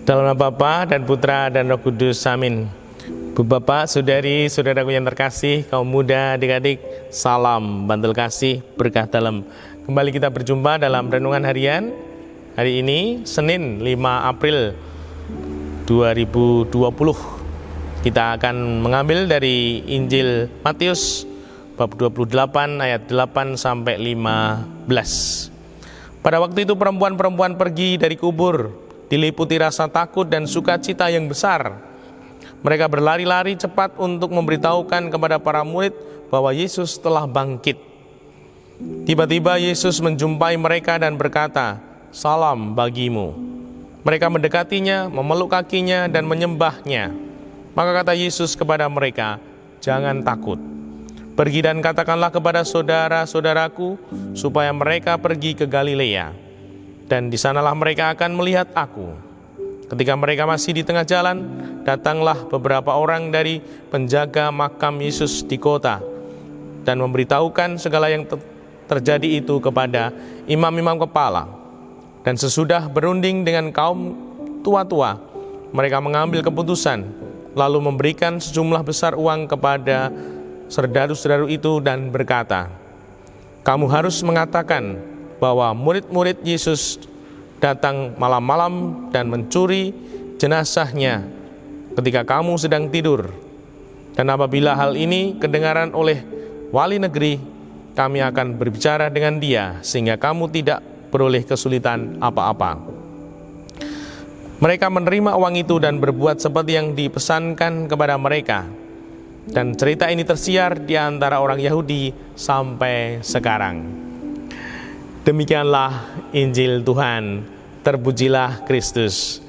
Dalam nama Bapa dan Putra dan Roh Kudus, amin. Bu Bapak, Saudari, Saudaraku yang terkasih, kaum muda, adik-adik, salam bantul kasih, berkah dalam. Kembali kita berjumpa dalam renungan harian. Hari ini, Senin 5 April 2020. Kita akan mengambil dari Injil Matius, bab 28, ayat 8 sampai 15. Pada waktu itu perempuan-perempuan pergi dari kubur, diliputi rasa takut dan sukacita yang besar. Mereka berlari-lari cepat untuk memberitahukan kepada para murid bahwa Yesus telah bangkit. Tiba-tiba Yesus menjumpai mereka dan berkata, "Salam bagimu." Mereka mendekatinya, memeluk kakinya dan menyembahnya. Maka kata Yesus kepada mereka, "Jangan takut. Pergi dan katakanlah kepada saudara-saudaraku supaya mereka pergi ke Galilea. Dan di sanalah mereka akan melihat aku." Ketika mereka masih di tengah jalan, datanglah beberapa orang dari penjaga makam Yesus di kota dan memberitahukan segala yang terjadi itu kepada imam-imam kepala. Dan sesudah berunding dengan kaum tua-tua, mereka mengambil keputusan, lalu memberikan sejumlah besar uang kepada saudara-saudara itu dan berkata, "Kamu harus mengatakan bahwa murid-murid Yesus datang malam-malam dan mencuri jenazahnya ketika kamu sedang tidur. Dan apabila hal ini kedengaran oleh wali negeri, kami akan berbicara dengan dia sehingga kamu tidak beroleh kesulitan apa-apa." Mereka menerima uang itu dan berbuat seperti yang dipesankan kepada mereka. Dan cerita ini tersiar di antara orang Yahudi sampai sekarang. Demikianlah Injil Tuhan, terpujilah Kristus.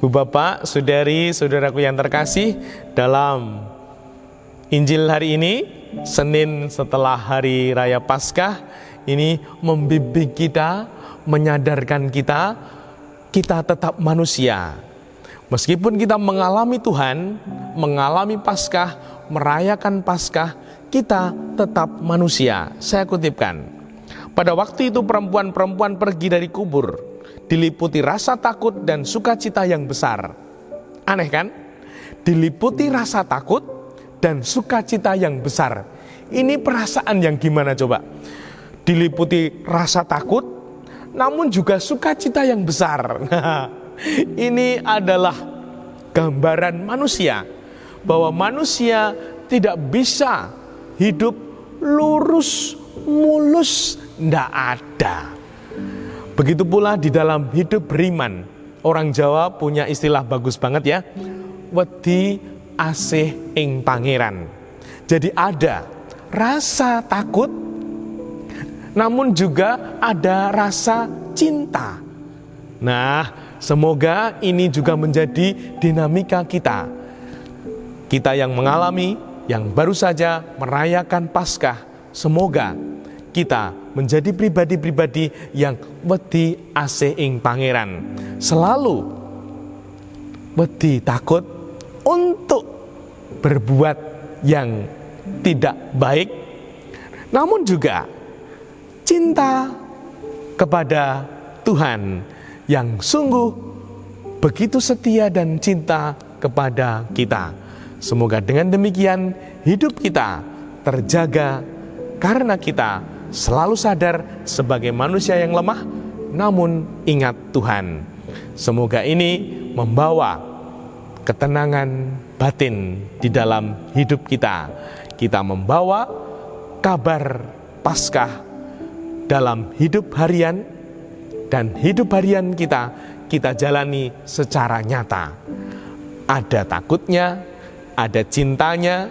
Bu Bapak, Saudari, Saudaraku yang terkasih, dalam Injil hari ini, Senin setelah Hari Raya Paskah, ini membimbing kita, menyadarkan kita tetap manusia. Meskipun kita mengalami Tuhan, mengalami Paskah, merayakan Paskah, kita tetap manusia. Saya kutipkan. Pada waktu itu perempuan-perempuan pergi dari kubur, diliputi rasa takut dan sukacita yang besar. Aneh kan? Diliputi rasa takut dan sukacita yang besar. Ini perasaan yang gimana coba? Diliputi rasa takut, namun juga sukacita yang besar. Ini adalah gambaran manusia, bahwa manusia tidak bisa hidup lurus, mulus, tidak ada. Begitu pula di dalam hidup beriman. Orang Jawa punya istilah bagus banget ya, wedi asih ing pangeran. Jadi ada rasa takut, namun juga ada rasa cinta. Nah, semoga ini juga menjadi dinamika kita. Kita yang mengalami, yang baru saja merayakan Paskah, semoga kita menjadi pribadi-pribadi yang wedi asih ing pangeran. Selalu wedi takut untuk berbuat yang tidak baik, namun juga cinta kepada Tuhan yang sungguh begitu setia dan cinta kepada kita. Semoga dengan demikian hidup kita terjaga karena kita selalu sadar sebagai manusia yang lemah, namun ingat Tuhan. Semoga ini membawa ketenangan batin di dalam hidup kita. Kita membawa kabar Paskah dalam hidup harian, dan hidup harian kita jalani secara nyata. Ada takutnya, ada cintanya,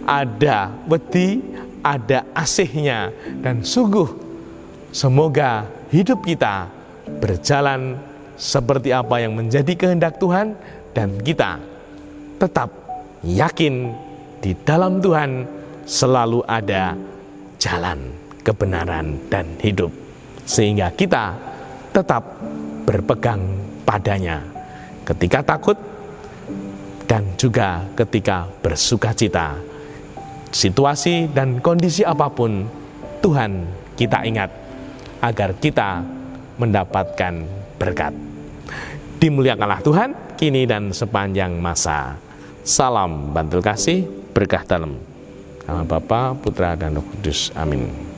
ada wedi, ada asihnya, dan sungguh semoga hidup kita berjalan seperti apa yang menjadi kehendak Tuhan, dan kita tetap yakin di dalam Tuhan selalu ada jalan kebenaran dan hidup, sehingga kita tetap berpegang padanya ketika takut dan juga ketika bersukacita. Situasi dan kondisi apapun, Tuhan kita ingat agar kita mendapatkan berkat. dimuliakanlah Tuhan kini dan sepanjang masa. Salam bantul kasih, berkah dalam nama Bapa, Putra, dan Roh Kudus. Amin.